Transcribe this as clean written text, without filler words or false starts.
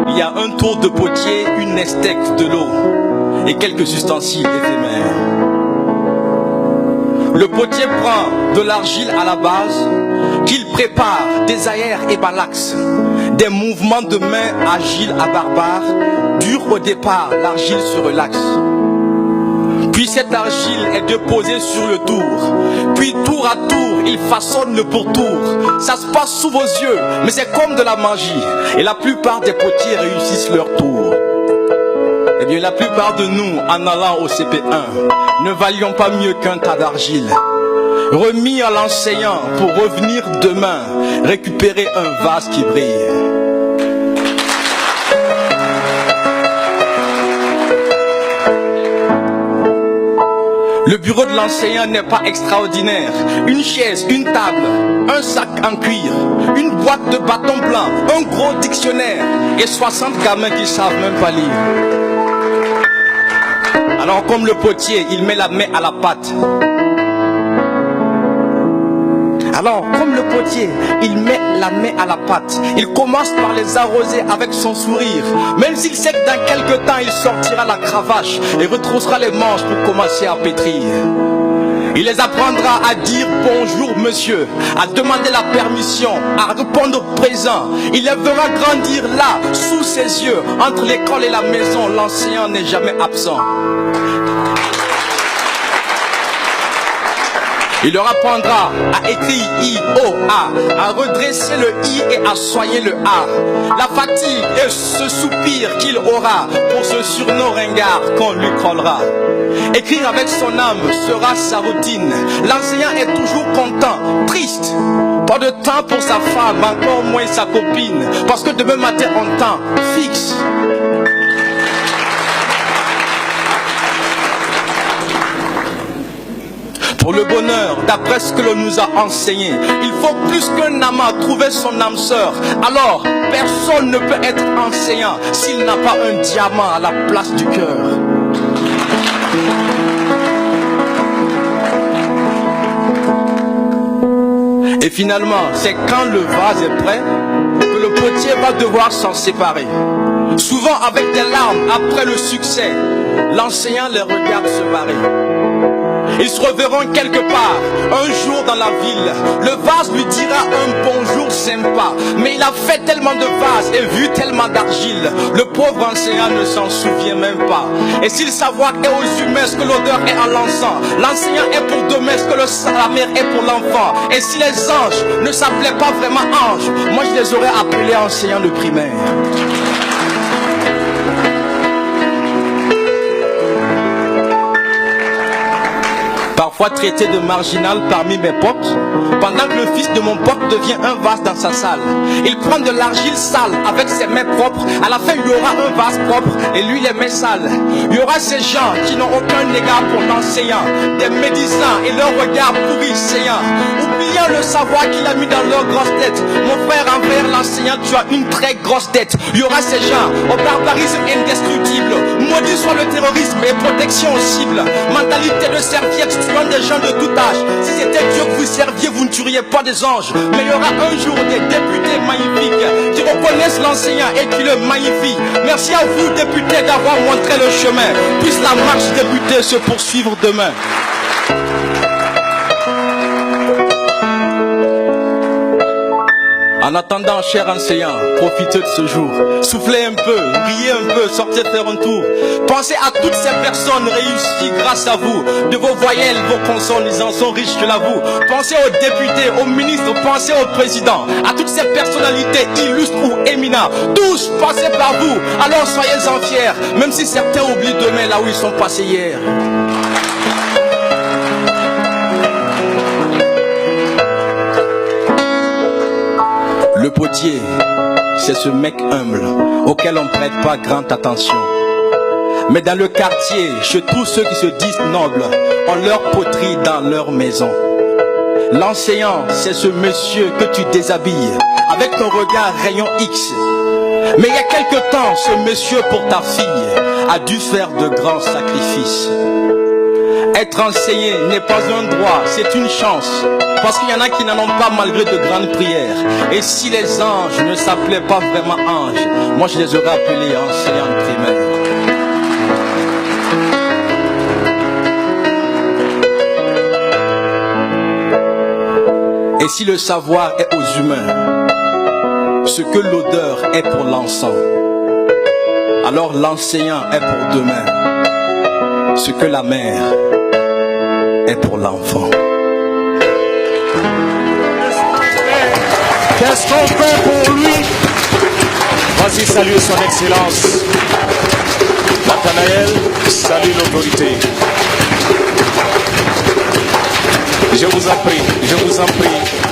il y a un tour de potier, une estèque, de l'eau et quelques ustensiles éphémères. Le potier prend de l'argile à la base, qu'il prépare des aères et balaxes, des mouvements de main agiles à barbares, dur au départ, l'argile se relaxe. Puis cette argile est déposée sur le tour. Puis tour à tour, il façonne le pourtour. Ça se passe sous vos yeux, mais c'est comme de la magie. Et la plupart des potiers réussissent leur tour. Eh bien, la plupart de nous, en allant au CP1, ne valions pas mieux qu'un tas d'argile, remis à l'enseignant pour revenir demain, récupérer un vase qui brille. Le bureau de l'enseignant n'est pas extraordinaire. Une chaise, une table, un sac en cuir, une boîte de bâtons blancs, un gros dictionnaire et 60 gamins qui savent même pas lire. Alors comme le potier, il met la main à la pâte. Alors, comme le potier, il met la main à la pâte. Il commence par les arroser avec son sourire. Même s'il sait que dans quelque temps, il sortira la cravache et retroussera les manches pour commencer à pétrir. Il les apprendra à dire bonjour monsieur, à demander la permission, à répondre présent. Il les verra grandir là, sous ses yeux. Entre l'école et la maison, l'enseignant n'est jamais absent. Il leur apprendra à écrire I, O, A, à redresser le I et à soigner le A. La fatigue et ce soupir qu'il aura pour ce surnom ringard qu'on lui collera. Écrire avec son âme sera sa routine. L'enseignant est toujours content, triste. Pas de temps pour sa femme, encore moins sa copine. Parce que demain matin on temps fixe. Pour le bonheur, d'après ce que l'on nous a enseigné, il faut plus qu'un amas trouver son âme sœur. Alors, personne ne peut être enseignant s'il n'a pas un diamant à la place du cœur. Et finalement, c'est quand le vase est prêt que le potier va devoir s'en séparer. Souvent avec des larmes après le succès, l'enseignant les regarde se barrer. Ils se reverront quelque part, un jour dans la ville. Le vase lui dira un bonjour sympa. Mais il a fait tellement de vases et vu tellement d'argile. Le pauvre enseignant ne s'en souvient même pas. Et si le savoir est aux humains ce que l'odeur est à l'encens, l'enseignant est pour demain ce que la mère est pour l'enfant. Et si les anges ne s'appelaient pas vraiment anges, moi je les aurais appelés enseignants de primaire. Parfois traité de marginal parmi mes potes, pendant que le fils de mon pote devient un vase dans sa salle. Il prend de l'argile sale avec ses mains propres. À la fin, il y aura un vase propre et lui les mains sales. Il y aura ces gens qui n'ont aucun égard pour l'enseignant, des médisants et leur regard pourri saillant, oubliant le savoir qu'il a mis dans leur grosse tête. Mon frère, envers l'enseignant, tu as une très grosse tête. Il y aura ces gens au barbarisme indestructible. Maudit soit le terrorisme et protection aux cibles. Mentalité de serviette tuant des gens de tout âge. Si c'était Dieu que vous serviez, vous ne tueriez pas des anges. Mais il y aura un jour des députés magnifiques qui reconnaissent l'enseignant et qui le magnifient. Merci à vous députés d'avoir montré le chemin. Puisse la marche députée se poursuivre demain. En attendant, cher enseignant, profitez de ce jour. Soufflez un peu, riez un peu, sortez faire un tour. Pensez à toutes ces personnes réussies grâce à vous. De vos voyelles, vos consonnes, ils en sont riches, je l'avoue. Pensez aux députés, aux ministres, pensez aux présidents, à toutes ces personnalités illustres ou éminents. Tous passez par vous, alors soyez-en fiers, même si certains oublient demain là où ils sont passés hier. Le potier, c'est ce mec humble auquel on ne prête pas grande attention. Mais dans le quartier, chez tous ceux qui se disent nobles, on leur poterie dans leur maison. L'enseignant, c'est ce monsieur que tu déshabilles avec ton regard rayon X. Mais il y a quelque temps, ce monsieur pour ta fille a dû faire de grands sacrifices. Être enseigné n'est pas un droit, c'est une chance. Parce qu'il y en a qui n'en ont pas malgré de grandes prières. Et si les anges ne s'appelaient pas vraiment anges, moi je les aurais appelés enseignants primaires. Et si le savoir est aux humains ce que l'odeur est pour l'encens, alors l'enseignant est pour demain ce que la mère est pour l'enfant. Qu'est-ce qu'on fait pour lui? Vas-y, salue son excellence. Nathanaël, salue l'autorité. Je vous en prie, je vous en prie.